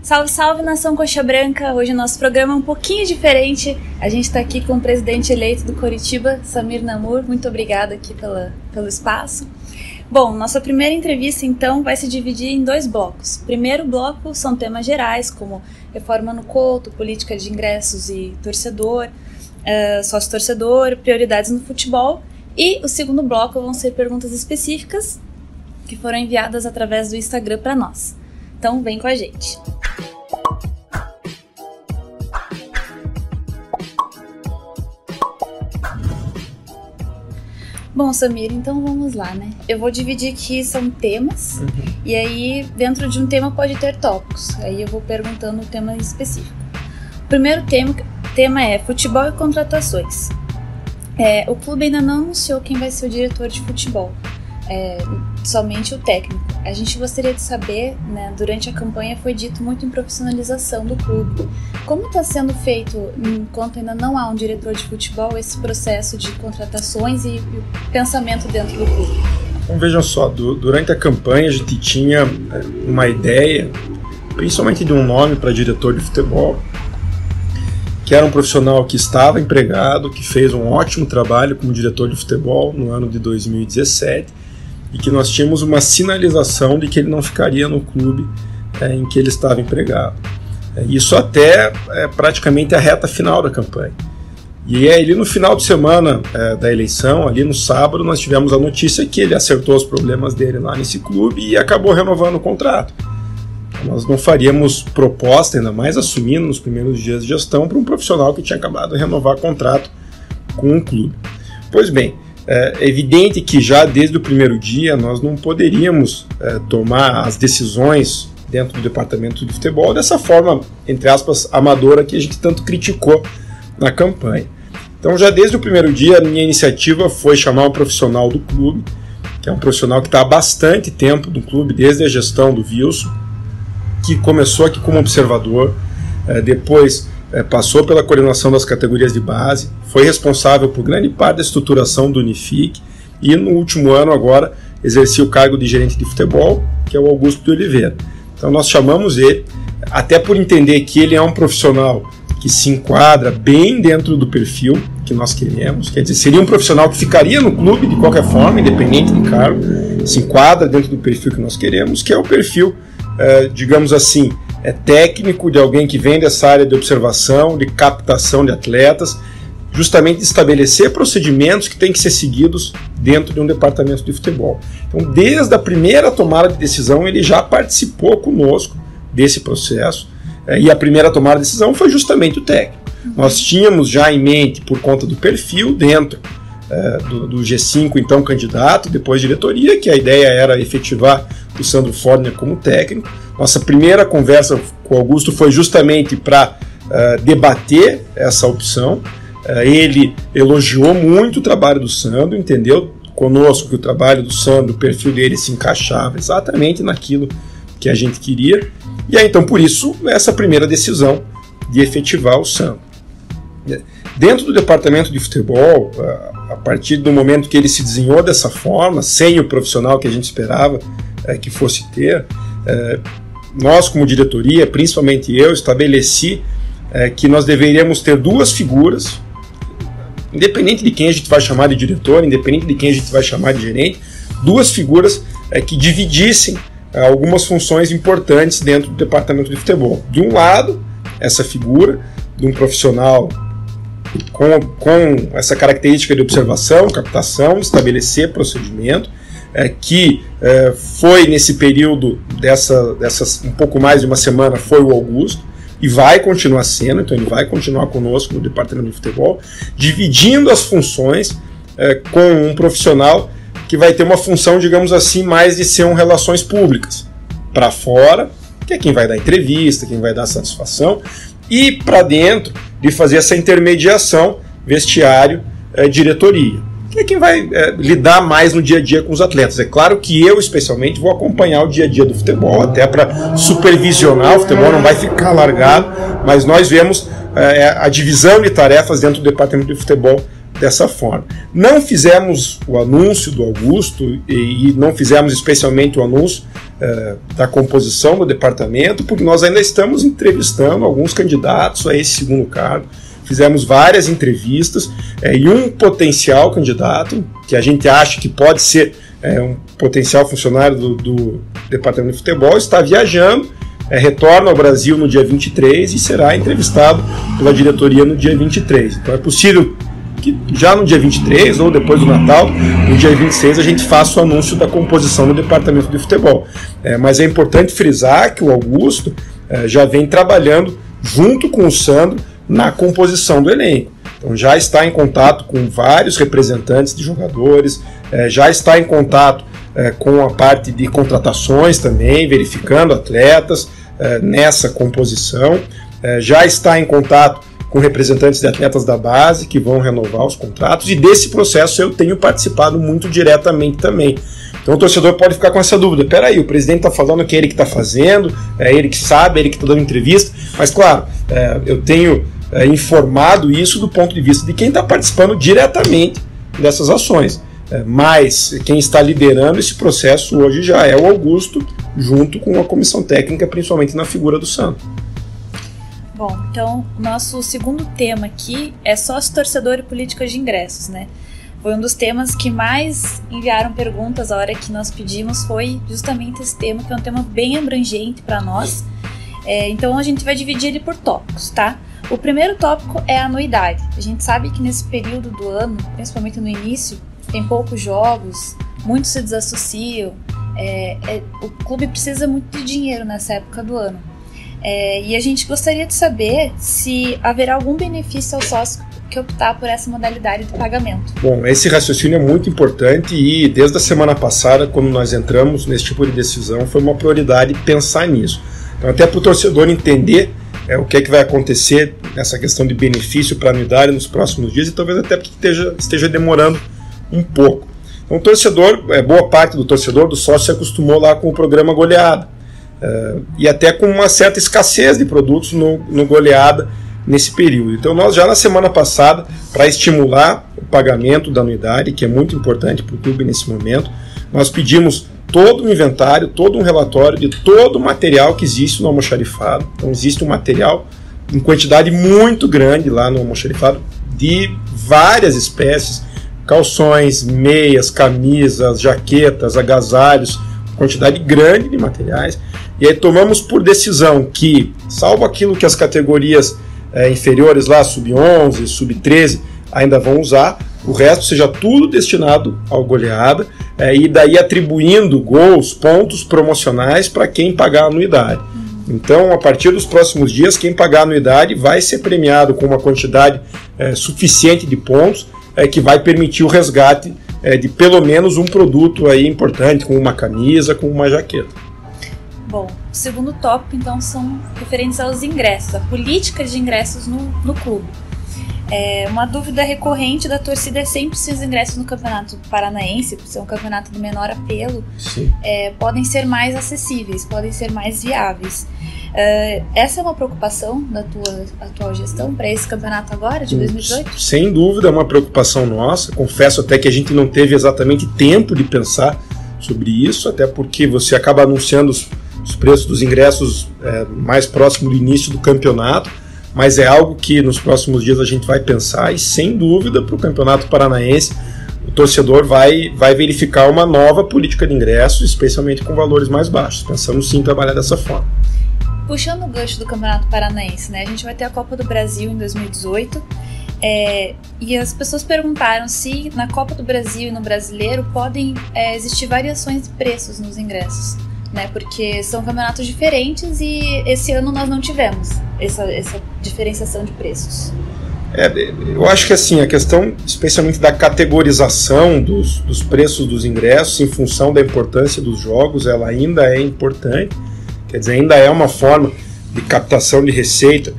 Salve, salve, nação Coxa Branca! Hoje o nosso programa é um pouquinho diferente. A gente está aqui com o presidente eleito do Coritiba, Samir Namur. Muito obrigada aqui pelo espaço. Bom, nossa primeira entrevista, então, vai se dividir em 2 blocos. O primeiro bloco são temas gerais, como reforma no Couto, política de ingressos e torcedor, sócio-torcedor, prioridades no futebol. E o segundo bloco vão ser perguntas específicas que foram enviadas através do Instagram para nós. Então, vem com a gente. Bom, Samir, então vamos lá, né? Eu vou dividir aqui, são temas, e aí dentro de um tema pode ter tópicos, aí eu vou perguntando o tema específico. O primeiro tema é futebol e contratações. O clube ainda não anunciou quem vai ser o diretor de futebol, somente o técnico. A gente gostaria de saber, né, durante a campanha foi dito muito em profissionalização do clube. Como está sendo feito, enquanto ainda não há um diretor de futebol, esse processo de contratações e o pensamento dentro do clube? Então vejam só, durante a campanha a gente tinha uma ideia, principalmente de um nome para diretor de futebol, que era um profissional que estava empregado, que fez um ótimo trabalho como diretor de futebol no ano de 2017, e que nós tínhamos uma sinalização de que ele não ficaria no clube em que ele estava empregado. Isso até praticamente a reta final da campanha. E ali no final de semana da eleição, ali no sábado, nós tivemos a notícia que ele acertou os problemas dele lá nesse clube e acabou renovando o contrato. Nós não faríamos proposta, ainda mais assumindo nos primeiros dias de gestão, para um profissional que tinha acabado de renovar contrato com o clube. Pois bem, é evidente que já desde o primeiro dia nós não poderíamos tomar as decisões dentro do departamento de futebol dessa forma, entre aspas, amadora que a gente tanto criticou na campanha. Então já desde o primeiro dia a minha iniciativa foi chamar um profissional do clube, que é um profissional que está há bastante tempo no clube, desde a gestão do Wilson, que começou aqui como observador, depois passou pela coordenação das categorias de base, foi responsável por grande parte da estruturação do Unifique e no último ano agora exercia o cargo de gerente de futebol, que é o Augusto de Oliveira. Então nós chamamos ele, até por entender que ele é um profissional que se enquadra bem dentro do perfil que nós queremos, quer dizer, seria um profissional que ficaria no clube de qualquer forma, independente de cargo, se enquadra dentro do perfil que nós queremos, que é o perfil, digamos assim, técnico de alguém que vem dessa área de observação, de captação de atletas, justamente de estabelecer procedimentos que têm que ser seguidos dentro de um departamento de futebol. Então, desde a primeira tomada de decisão, ele já participou conosco desse processo, e a primeira tomada de decisão foi justamente o técnico. Nós tínhamos já em mente, por conta do perfil, dentro do G5, então candidato, depois diretoria, que a ideia era efetivar o Sandro Forner como técnico. Nossa primeira conversa com o Augusto foi justamente para debater essa opção. Ele elogiou muito o trabalho do Sandro, entendeu conosco que o trabalho do Sandro, o perfil dele se encaixava exatamente naquilo que a gente queria. E aí, então, por isso, essa primeira decisão de efetivar o Sandro. Dentro do departamento de futebol, a partir do momento que ele se desenhou dessa forma, sem o profissional que a gente esperava que fosse ter, nós como diretoria, principalmente eu, estabeleci que nós deveríamos ter 2 figuras, independente de quem a gente vai chamar de diretor, independente de quem a gente vai chamar de gerente, 2 figuras que dividissem algumas funções importantes dentro do departamento de futebol. De um lado, essa figura de um profissional com essa característica de observação, captação, estabelecer procedimento, que foi nesse período dessas um pouco mais de uma semana, foi o Augusto, e vai continuar sendo, então ele vai continuar conosco no departamento de futebol, dividindo as funções com um profissional que vai ter uma função, digamos assim, mais de ser um relações públicas, para fora, que é quem vai dar entrevista, quem vai dar satisfação, e para dentro de fazer essa intermediação vestiário, diretoria, que é quem vai lidar mais no dia a dia com os atletas. É claro que eu, especialmente, vou acompanhar o dia a dia do futebol, até para supervisionar, o futebol não vai ficar largado, mas nós vemos a divisão de tarefas dentro do departamento de futebol dessa forma. Não fizemos o anúncio do Augusto e não fizemos especialmente o anúncio da composição do departamento, porque nós ainda estamos entrevistando alguns candidatos a esse segundo cargo. Fizemos várias entrevistas e um potencial candidato, que a gente acha que pode ser um potencial funcionário do departamento de futebol, está viajando, retorna ao Brasil no dia 23 e será entrevistado pela diretoria no dia 23. Então é possível que já no dia 23 ou depois do Natal, no dia 26, a gente faça o anúncio da composição do departamento de futebol. Mas é importante frisar que o Augusto já vem trabalhando junto com o Sandro na composição do elenco. Então já está em contato com vários representantes de jogadores, já está em contato com a parte de contratações também, verificando atletas nessa composição, já está em contato com representantes de atletas da base que vão renovar os contratos, e desse processo eu tenho participado muito diretamente também. Então o torcedor pode ficar com essa dúvida: peraí, o presidente está falando que é ele que está fazendo, é ele que sabe, é ele que está dando entrevista, mas claro, eu tenho informado isso do ponto de vista de quem está participando diretamente dessas ações. Mas quem está liderando esse processo hoje já é o Augusto, junto com a comissão técnica, principalmente na figura do Sandro. Bom, então nosso segundo tema aqui é sócio-torcedor e políticas de ingressos, né? Foi um dos temas que mais enviaram perguntas a hora que nós pedimos, foi justamente esse tema, que é um tema bem abrangente para nós. Então a gente vai dividir ele por tópicos, tá? O primeiro tópico é a anuidade. A gente sabe que nesse período do ano, principalmente no início, tem poucos jogos, muitos se desassociam, o clube precisa muito de dinheiro nessa época do ano. E a gente gostaria de saber se haverá algum benefício ao sócio que optar por essa modalidade de pagamento. Bom, esse raciocínio é muito importante e desde a semana passada, quando nós entramos nesse tipo de decisão, foi uma prioridade pensar nisso. Então, até para o torcedor entender o que é que vai acontecer nessa questão de benefício para a anuidade nos próximos dias, e talvez até porque esteja demorando um pouco. Então o torcedor, boa parte do torcedor, do sócio, se acostumou lá com o programa Goleada, e até com uma certa escassez de produtos no Goleada nesse período. Então nós já na semana passada, para estimular o pagamento da anuidade, que é muito importante para o clube nesse momento, nós pedimos todo o inventário, todo um relatório de todo o material que existe no almoxarifado. Então existe um material em quantidade muito grande lá no almoxarifado, de várias espécies, calções, meias, camisas, jaquetas, agasalhos, quantidade grande de materiais. E aí tomamos por decisão que, salvo aquilo que as categorias inferiores lá, sub-11, sub-13, ainda vão usar, o resto seja tudo destinado ao Goleada, e daí atribuindo gols, pontos promocionais para quem pagar a anuidade. Então, a partir dos próximos dias, quem pagar a anuidade vai ser premiado com uma quantidade suficiente de pontos, que vai permitir o resgate de pelo menos um produto aí importante, com uma camisa, com uma jaqueta. Bom, o segundo tópico, então, são referentes aos ingressos, a política de ingressos no clube. Uma dúvida recorrente da torcida é sempre se os ingressos no Campeonato Paranaense, por ser um campeonato de menor apelo, podem ser mais acessíveis, podem ser mais viáveis. Essa é uma preocupação da tua atual gestão para esse campeonato agora, de 2018? Sem dúvida, é uma preocupação nossa. Confesso até que a gente não teve exatamente tempo de pensar sobre isso, até porque você acaba anunciando os preços dos ingressos mais próximo do início do campeonato, mas é algo que nos próximos dias a gente vai pensar, e sem dúvida para o Campeonato Paranaense o torcedor vai verificar uma nova política de ingressos, especialmente com valores mais baixos. Pensamos sim em trabalhar dessa forma. Puxando o gancho do Campeonato Paranaense, né, a gente vai ter a Copa do Brasil em 2018, e as pessoas perguntaram se na Copa do Brasil e no Brasileiro podem existir variações de preços nos ingressos, né, porque são campeonatos diferentes e esse ano nós não tivemos essa diferenciação de preços. Eu acho que assim, a questão especialmente da categorização dos preços dos ingressos em função da importância dos jogos, ela ainda é importante, quer dizer, ainda é uma forma de captação de receita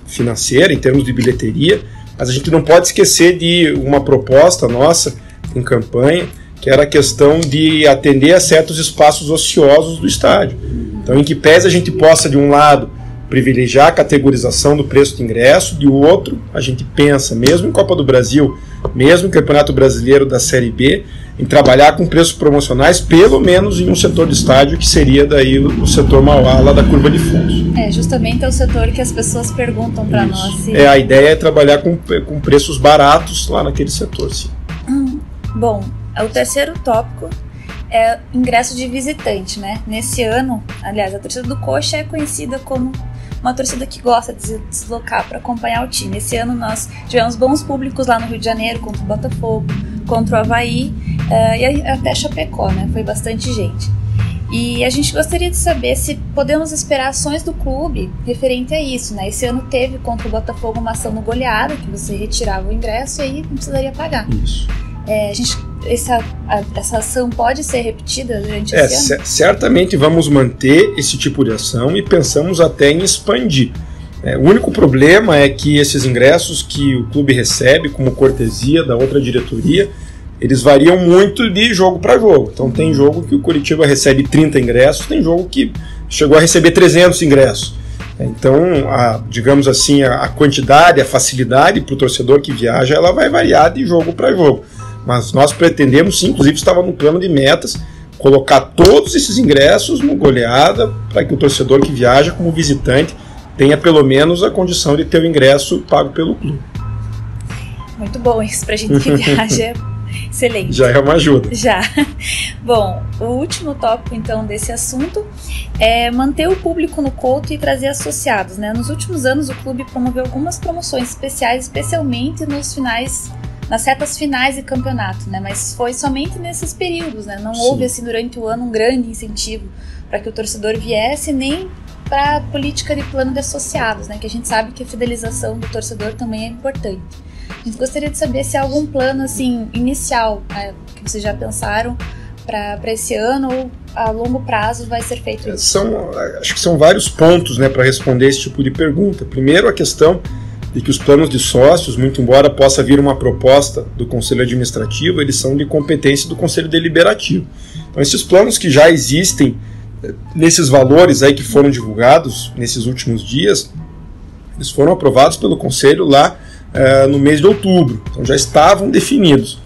financeira, em termos de bilheteria, mas a gente não pode esquecer de uma proposta nossa em campanha, que era a questão de atender a certos espaços ociosos do estádio. Então, em que pese a gente possa, de um lado, privilegiar a categorização do preço de ingresso, de outro, a gente pensa, mesmo em Copa do Brasil, mesmo em Campeonato Brasileiro da Série B, em trabalhar com preços promocionais, pelo menos em um setor de estádio, que seria daí o setor Mauá, lá da curva de fundos. Justamente é o setor que as pessoas perguntam para nós. A ideia é trabalhar com preços baratos lá naquele setor, sim. Bom, o terceiro tópico é ingresso de visitante, né? Nesse ano, aliás, a torcida do Coxa é conhecida como uma torcida que gosta de se deslocar para acompanhar o time. Esse ano nós tivemos bons públicos lá no Rio de Janeiro, contra o Botafogo, contra o Avaí e até Chapecó, né? Foi bastante gente. E a gente gostaria de saber se podemos esperar ações do clube referente a isso, né? Esse ano teve contra o Botafogo uma ação no goleada, que você retirava o ingresso e aí não precisaria pagar. Isso. Essa ação pode ser repetida durante esse ano? Certamente vamos manter esse tipo de ação e pensamos até em expandir. O único problema é que esses ingressos que o clube recebe como cortesia da outra diretoria, eles variam muito de jogo para jogo. Então tem jogo que o Curitiba recebe 30 ingressos, tem jogo que chegou a receber 300 ingressos. Então, digamos assim, a quantidade, a facilidade para o torcedor que viaja, ela vai variar de jogo para jogo. Mas nós pretendemos, sim, inclusive estava no plano de metas, colocar todos esses ingressos no goleada para que o torcedor que viaja como visitante tenha pelo menos a condição de ter o ingresso pago pelo clube. Muito bom isso, para a gente que viaja. Excelente. Já é uma ajuda. Já. Bom, o último tópico, então, desse assunto é manter o público no Couto e trazer associados, né? Nos últimos anos, o clube promoveu algumas promoções especiais, especialmente nas retas finais de campeonato, né? Mas foi somente nesses períodos, né? Não houve, assim, durante o ano um grande incentivo para que o torcedor viesse, nem para a política de plano de associados, né? Que a gente sabe que a fidelização do torcedor também é importante. A gente gostaria de saber se há algum plano assim, inicial, né, que vocês já pensaram para esse ano ou a longo prazo vai ser feito isso? Acho que são vários pontos, né, para responder esse tipo de pergunta. Primeiro, a questão de que os planos de sócios, muito embora possa vir uma proposta do Conselho Administrativo, eles são de competência do Conselho Deliberativo. Então, esses planos que já existem, nesses valores aí que foram divulgados nesses últimos dias, eles foram aprovados pelo Conselho lá no mês de outubro, então já estavam definidos.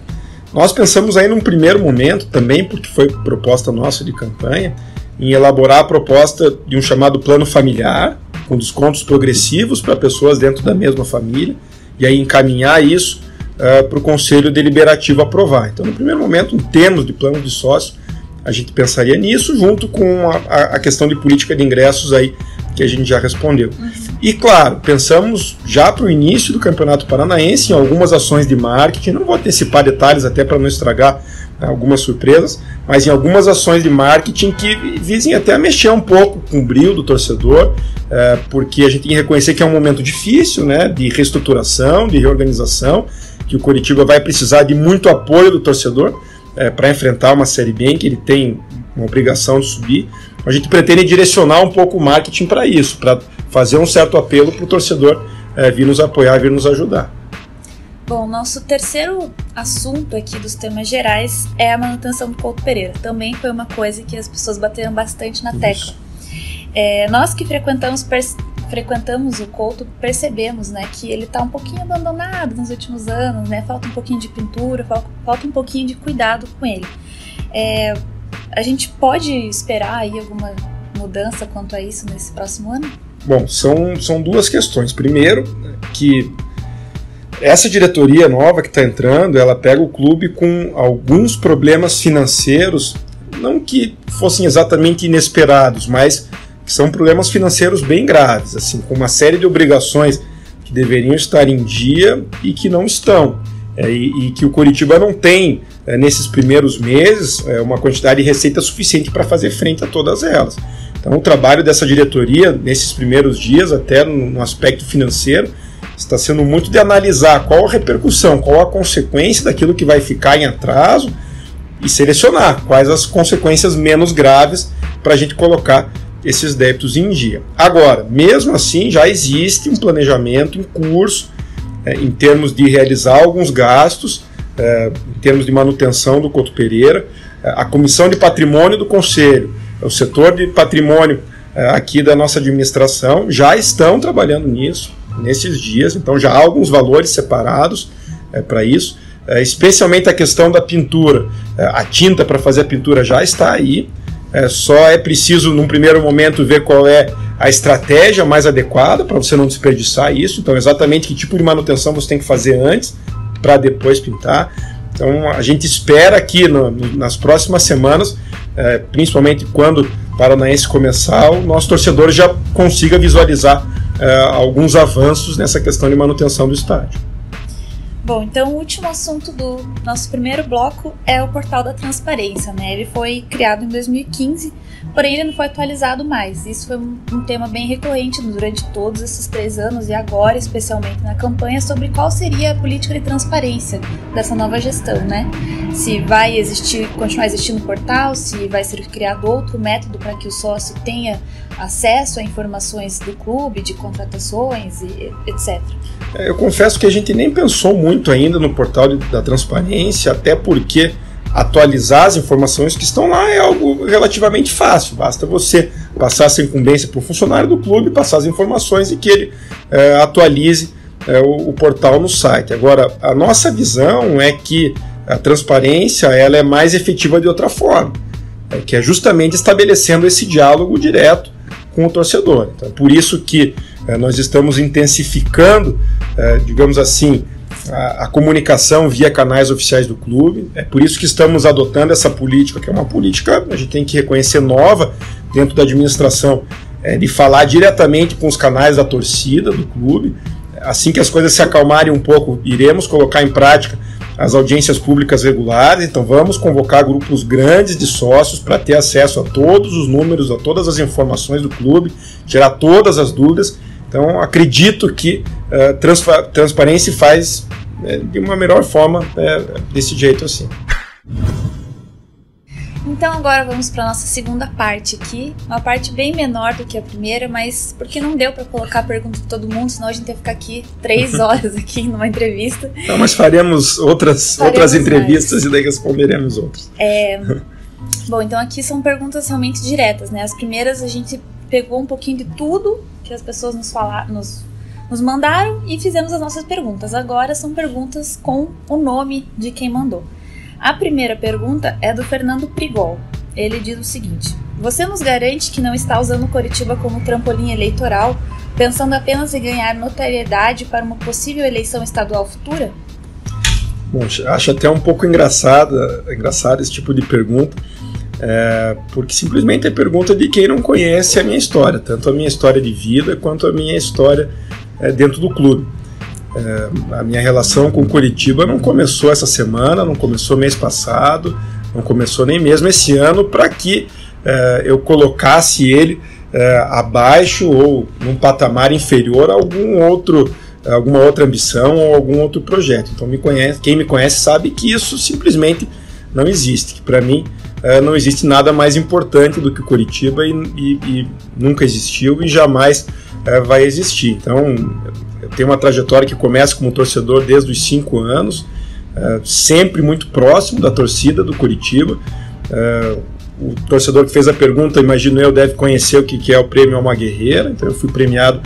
Nós pensamos aí num primeiro momento também, porque foi proposta nossa de campanha, em elaborar a proposta de um chamado plano familiar, com descontos progressivos para pessoas dentro da mesma família, e aí encaminhar isso para o Conselho Deliberativo aprovar. Então, no primeiro momento, em termos de plano de sócio, a gente pensaria nisso, junto com a questão de política de ingressos aí, que a gente já respondeu. E, claro, pensamos já para o início do Campeonato Paranaense em algumas ações de marketing, não vou antecipar detalhes até para não estragar algumas surpresas, mas em algumas ações de marketing que visem até mexer um pouco com o brio do torcedor, porque a gente tem que reconhecer que é um momento difícil, né, de reestruturação, de reorganização, que o Curitiba vai precisar de muito apoio do torcedor para enfrentar uma Série B em que ele tem uma obrigação de subir. A gente pretende direcionar um pouco o marketing para isso, para fazer um certo apelo para o torcedor vir nos apoiar, vir nos ajudar. Bom, nosso terceiro assunto aqui dos temas gerais é a manutenção do Couto Pereira. Também foi uma coisa que as pessoas bateram bastante na tecla. Nós que frequentamos o Couto percebemos, né, que ele está um pouquinho abandonado nos últimos anos, né, falta um pouquinho de pintura, falta um pouquinho de cuidado com ele. A gente pode esperar aí alguma mudança quanto a isso nesse próximo ano? Bom, são duas questões. Primeiro, que essa diretoria nova que está entrando, ela pega o clube com alguns problemas financeiros, não que fossem exatamente inesperados, mas que são problemas financeiros bem graves, assim, com uma série de obrigações que deveriam estar em dia e que não estão. E que o Curitiba não tem, nesses primeiros meses, uma quantidade de receita suficiente para fazer frente a todas elas. Então, o trabalho dessa diretoria, nesses primeiros dias, até no aspecto financeiro, está sendo muito de analisar qual a repercussão, qual a consequência daquilo que vai ficar em atraso e selecionar quais as consequências menos graves para a gente colocar esses débitos em dia. Agora, mesmo assim, já existe um planejamento em curso, em termos de realizar alguns gastos, em termos de manutenção do Couto Pereira. A Comissão de Patrimônio do Conselho, o setor de patrimônio aqui da nossa administração já estão trabalhando nisso, nesses dias, então já há alguns valores separados para isso, especialmente a questão da pintura. A tinta para fazer a pintura já está aí, só é preciso, num primeiro momento, ver qual é a estratégia mais adequada para você não desperdiçar isso. Então, exatamente que tipo de manutenção você tem que fazer antes para depois pintar. Então, a gente espera que nas próximas semanas, principalmente quando o Paranaense começar, o nosso torcedor já consiga visualizar alguns avanços nessa questão de manutenção do estádio. Bom, então o último assunto do nosso primeiro bloco é o Portal da Transparência, né? Ele foi criado em 2015, porém ele não foi atualizado mais. Isso foi um tema bem recorrente durante todos esses 3 anos e agora, especialmente na campanha, sobre qual seria a política de transparência dessa nova gestão, né? Se vai continuar existindo o portal, se vai ser criado outro método para que o sócio tenha acesso a informações do clube, de contratações, etc. Eu confesso que a gente nem pensou muito ainda no portal da transparência, até porque atualizar as informações que estão lá é algo relativamente fácil. Basta você passar essa incumbência para o funcionário do clube, passar as informações e que ele atualize o portal no site. Agora, a nossa visão é que a transparência ela é mais efetiva de outra forma, que é justamente estabelecendo esse diálogo direto com o torcedor. Então, por isso que nós estamos intensificando, digamos assim, a comunicação via canais oficiais do clube. É por isso que estamos adotando essa política, que é uma política, a gente tem que reconhecer, nova dentro da administração, de falar diretamente com os canais da torcida do clube. Assim que as coisas se acalmarem um pouco, iremos colocar em prática as audiências públicas regulares. Então vamos convocar grupos grandes de sócios para ter acesso a todos os números, a todas as informações do clube, tirar todas as dúvidas. Então acredito que transparência faz de uma melhor forma desse jeito assim. Então agora vamos para a nossa segunda parte aqui, uma parte bem menor do que a primeira, mas porque não deu para colocar a pergunta de todo mundo, senão a gente ia ficar aqui 3 horas aqui numa entrevista. Não, mas faremos outras entrevistas mais. E daí responderemos outras. Bom, então aqui são perguntas realmente diretas, né? As primeiras a gente pegou um pouquinho de tudo que as pessoas nos mandaram e fizemos as nossas perguntas. Agora são perguntas com o nome de quem mandou. A primeira pergunta é do Fernando Prigol. Ele diz o seguinte: você nos garante que não está usando Coritiba como trampolim eleitoral, pensando apenas em ganhar notoriedade para uma possível eleição estadual futura? Bom, acho até um pouco engraçado esse tipo de pergunta, porque simplesmente é pergunta de quem não conhece a minha história, tanto a minha história de vida quanto a minha história dentro do clube. A minha relação com Coritiba não começou essa semana, não começou mês passado, não começou nem mesmo esse ano para que eu colocasse ele abaixo ou num patamar inferior a alguma outra ambição ou algum outro projeto. Então quem me conhece sabe que isso simplesmente não existe, que para mim não existe nada mais importante do que o Coritiba e nunca existiu e jamais vai existir. Então eu tenho uma trajetória que começa como torcedor desde os 5 anos, sempre muito próximo da torcida do Coritiba. O torcedor que fez a pergunta, imagino eu, deve conhecer o que é o Prêmio Alma Guerreira. Então eu fui premiado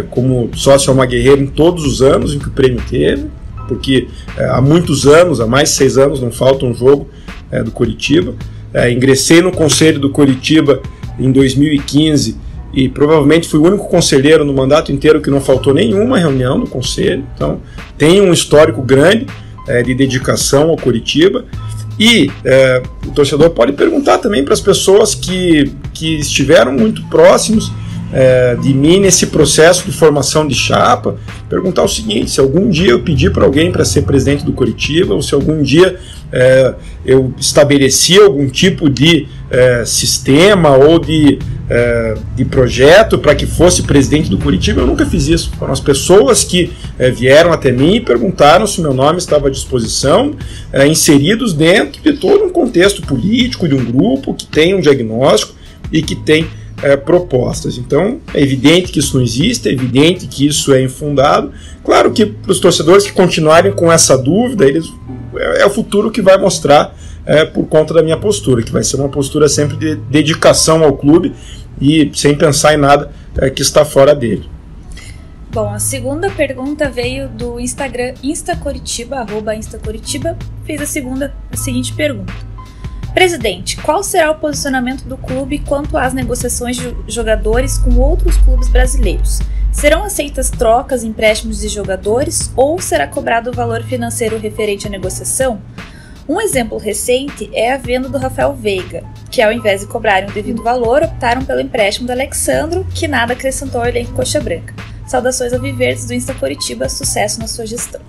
como sócio Alma Guerreira em todos os anos em que o prêmio teve, porque há muitos anos, há mais de 6 anos, não falta um jogo do Coritiba. Ingressei no conselho do Coritiba em 2015 e provavelmente fui o único conselheiro no mandato inteiro que não faltou nenhuma reunião do conselho. Então tenho um histórico grande de dedicação ao Coritiba. E o torcedor pode perguntar também para as pessoas que estiveram muito próximos de mim nesse processo de formação de chapa, perguntar o seguinte: se algum dia eu pedir para alguém para ser presidente do Coritiba, ou se algum dia eu estabeleci algum tipo de sistema ou de projeto para que fosse presidente do Coritiba. Eu nunca fiz isso. Foram as pessoas que vieram até mim e perguntaram se o meu nome estava à disposição, inseridos dentro de todo um contexto político de um grupo que tem um diagnóstico e que tem propostas. Então é evidente que isso não existe, é evidente que isso é infundado. Claro que para os torcedores que continuarem com essa dúvida, é o futuro que vai mostrar por conta da minha postura, que vai ser uma postura sempre de dedicação ao clube e sem pensar em nada que está fora dele. Bom, a segunda pergunta veio do Instagram instacoritiba, @instacoritiba, fez a seguinte pergunta. Presidente, qual será o posicionamento do clube quanto às negociações de jogadores com outros clubes brasileiros? Serão aceitas trocas, empréstimos de jogadores ou será cobrado o valor financeiro referente à negociação? Um exemplo recente é a venda do Rafael Veiga, que ao invés de cobrarem o devido valor, optaram pelo empréstimo do Alexandro, que nada acrescentou ao elenco Coxa Branca. Saudações alviverdes do Insta Coritiba, sucesso na sua gestão.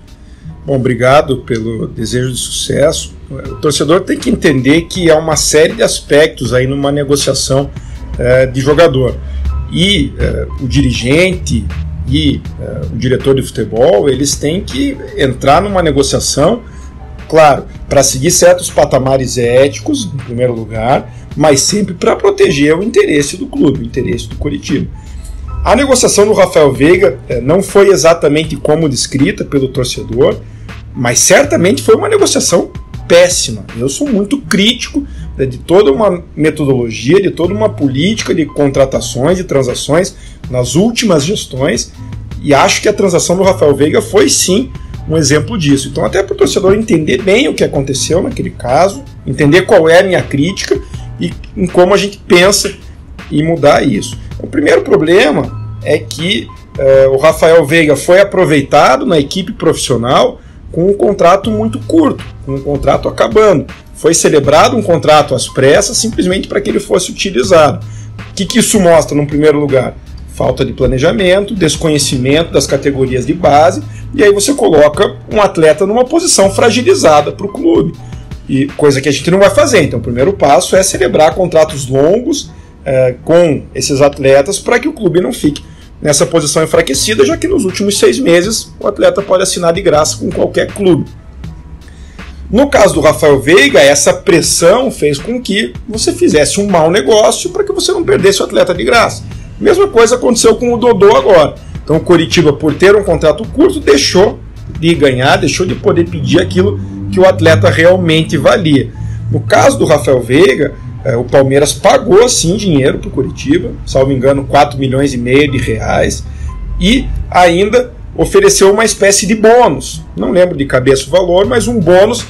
Bom, obrigado pelo desejo de sucesso. O torcedor tem que entender que há uma série de aspectos aí numa negociação de jogador. E o dirigente e o diretor de futebol, eles têm que entrar numa negociação, claro, para seguir certos patamares éticos, em primeiro lugar, mas sempre para proteger o interesse do clube, o interesse do Coritiba. A negociação do Rafael Veiga não foi exatamente como descrita pelo torcedor, mas certamente foi uma negociação péssima. Eu sou muito crítico de toda uma metodologia, de toda uma política de contratações e transações nas últimas gestões, e acho que a transação do Rafael Veiga foi sim um exemplo disso. Então, até para o torcedor entender bem o que aconteceu naquele caso, entender qual é a minha crítica e em como a gente pensa em mudar isso. O primeiro problema é que o Rafael Veiga foi aproveitado na equipe profissional com um contrato muito curto, com um contrato acabando. Foi celebrado um contrato às pressas simplesmente para que ele fosse utilizado. O que isso mostra, no primeiro lugar? Falta de planejamento, desconhecimento das categorias de base, e aí você coloca um atleta numa posição fragilizada para o clube. E coisa que a gente não vai fazer. Então o primeiro passo é celebrar contratos longos com esses atletas para que o clube não fique nessa posição enfraquecida, já que nos últimos 6 meses o atleta pode assinar de graça com qualquer clube. No caso do Rafael Veiga, essa pressão fez com que você fizesse um mau negócio para que você não perdesse o atleta de graça. Mesma coisa aconteceu com o Dodô agora. Então o Coritiba, por ter um contrato curto, deixou de ganhar, deixou de poder pedir aquilo que o atleta realmente valia. No caso do Rafael Veiga, o Palmeiras pagou sim dinheiro para o Coritiba, salvo engano 4,5 milhões de reais, e ainda ofereceu uma espécie de bônus, não lembro de cabeça o valor, mas um bônus,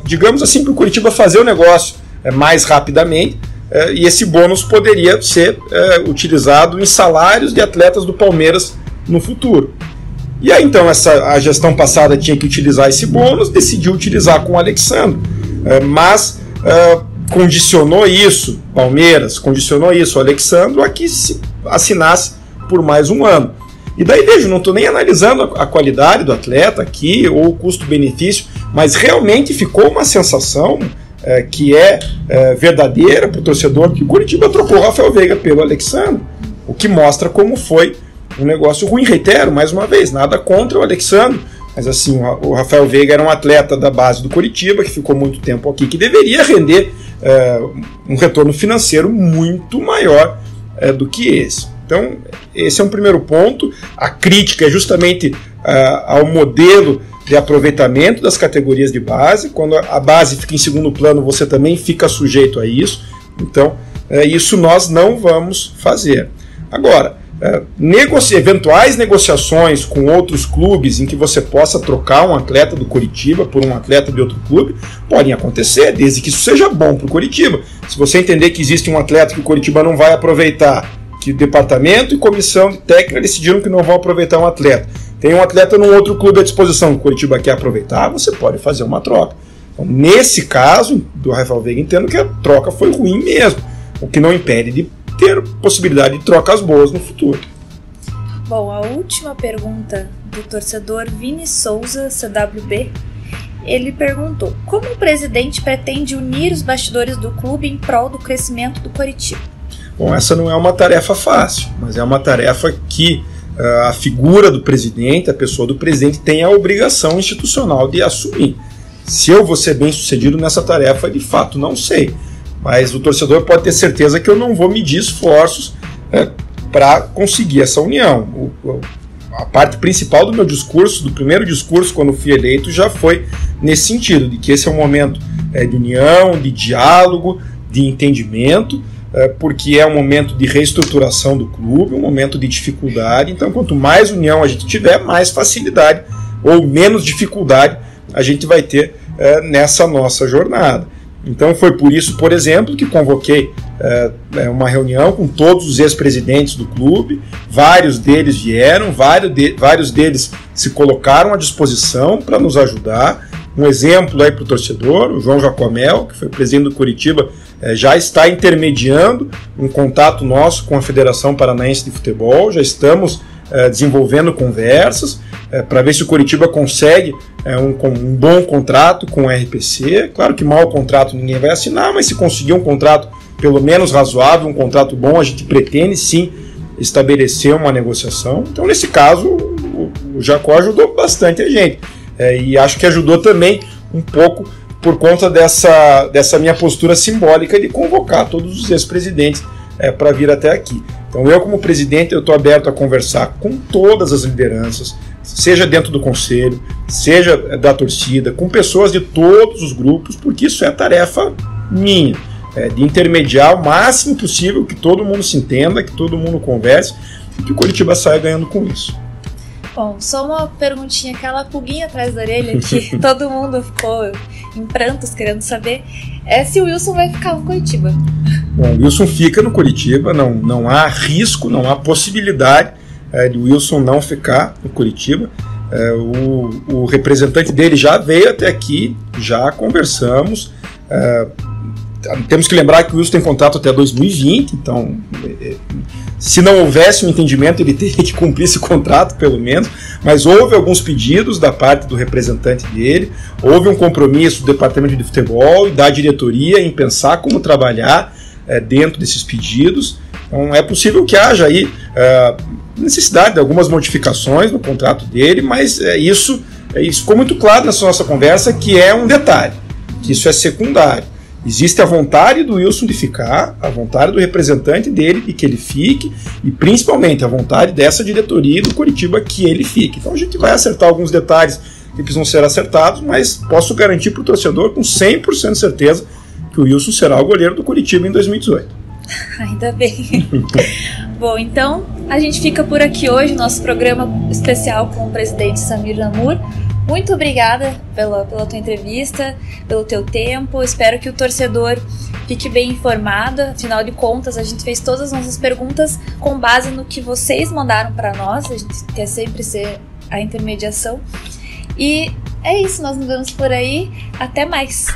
digamos assim, para o Coritiba fazer o negócio mais rapidamente, e esse bônus poderia ser utilizado em salários de atletas do Palmeiras no futuro. E aí então a gestão passada tinha que utilizar esse bônus, decidiu utilizar com o Alexandro, mas condicionou isso, Palmeiras, condicionou isso, o Alexandro, a que se assinasse por mais um ano. E daí, veja, não estou nem analisando a qualidade do atleta aqui, ou o custo-benefício, mas realmente ficou uma sensação que é verdadeira para o torcedor, que o Coritiba trocou o Rafael Veiga pelo Alexandro, o que mostra como foi um negócio ruim. Reitero, mais uma vez, nada contra o Alexandro, mas assim, o Rafael Veiga era um atleta da base do Coritiba, que ficou muito tempo aqui, que deveria render um retorno financeiro muito maior do que esse. Então, esse é um primeiro ponto. A crítica é justamente ao modelo de aproveitamento das categorias de base. Quando a base fica em segundo plano, você também fica sujeito a isso. Então, isso nós não vamos fazer. Agora, eventuais negociações com outros clubes em que você possa trocar um atleta do Coritiba por um atleta de outro clube podem acontecer, desde que isso seja bom para o Coritiba. Se você entender que existe um atleta que o Coritiba não vai aproveitar, que o departamento e comissão técnica decidiram que não vão aproveitar um atleta, tem um atleta num outro clube à disposição que o Coritiba quer aproveitar, você pode fazer uma troca. Então, nesse caso do Rafael Veiga, entendo que a troca foi ruim mesmo, o que não impede de ter possibilidade de trocas boas no futuro. Bom, a última pergunta do torcedor Vini Souza, CWB, ele perguntou: como o presidente pretende unir os bastidores do clube em prol do crescimento do Coritiba? Bom, essa não é uma tarefa fácil, mas é uma tarefa que a figura do presidente, a pessoa do presidente, tem a obrigação institucional de assumir. Se eu vou ser bem sucedido nessa tarefa, de fato não sei. Mas o torcedor pode ter certeza que eu não vou medir esforços para conseguir essa união. A parte principal do meu discurso, do primeiro discurso, quando fui eleito, já foi nesse sentido, de que esse é um momento de união, de diálogo, de entendimento, porque é um momento de reestruturação do clube, um momento de dificuldade. Então, quanto mais união a gente tiver, mais facilidade ou menos dificuldade a gente vai ter nessa nossa jornada. Então foi por isso, por exemplo, que convoquei uma reunião com todos os ex-presidentes do clube, vários deles vieram, vários deles se colocaram à disposição para nos ajudar. Um exemplo aí para o torcedor, o João Jacomel, que foi presidente do Curitiba, já está intermediando um contato nosso com a Federação Paranaense de Futebol, já estamos desenvolvendo conversas para ver se o Curitiba consegue um bom contrato com o RPC. Claro que mau contrato ninguém vai assinar, mas se conseguir um contrato pelo menos razoável, um contrato bom, a gente pretende sim estabelecer uma negociação. Então, nesse caso, o Jacó ajudou bastante a gente. E acho que ajudou também um pouco por conta dessa minha postura simbólica de convocar todos os ex-presidentes para vir até aqui. Então eu, como presidente, estou aberto a conversar com todas as lideranças, seja dentro do conselho, seja da torcida, com pessoas de todos os grupos, porque isso é tarefa minha, de intermediar o máximo possível, que todo mundo se entenda, que todo mundo converse e que o Curitiba saia ganhando com isso. Bom, só uma perguntinha, aquela pulguinha atrás da orelha que todo mundo ficou em prantos querendo saber, se o Wilson vai ficar no Curitiba. Bom, o Wilson fica no Curitiba, não há risco, não há possibilidade de o Wilson não ficar no Curitiba. O representante dele já veio até aqui, já conversamos. Temos que lembrar que o Wilson tem contrato até 2020, então se não houvesse um entendimento ele teria que cumprir esse contrato pelo menos, mas houve alguns pedidos da parte do representante dele, houve um compromisso do departamento de futebol e da diretoria em pensar como trabalhar dentro desses pedidos. Então é possível que haja aí necessidade de algumas modificações no contrato dele, mas isso ficou muito claro nessa nossa conversa, que é um detalhe, que isso é secundário. Existe a vontade do Wilson de ficar, a vontade do representante dele de que ele fique, e principalmente a vontade dessa diretoria do Curitiba que ele fique. Então a gente vai acertar alguns detalhes que precisam ser acertados, mas posso garantir para o torcedor com 100% de certeza que o Wilson será o goleiro do Curitiba em 2018. Ainda bem. Bom, então a gente fica por aqui hoje, nosso programa especial com o presidente Samir Namur. Muito obrigada pela tua entrevista, pelo teu tempo. Espero que o torcedor fique bem informado. Afinal de contas, a gente fez todas as nossas perguntas com base no que vocês mandaram para nós. A gente quer sempre ser a intermediação. E é isso, nós nos vemos por aí. Até mais!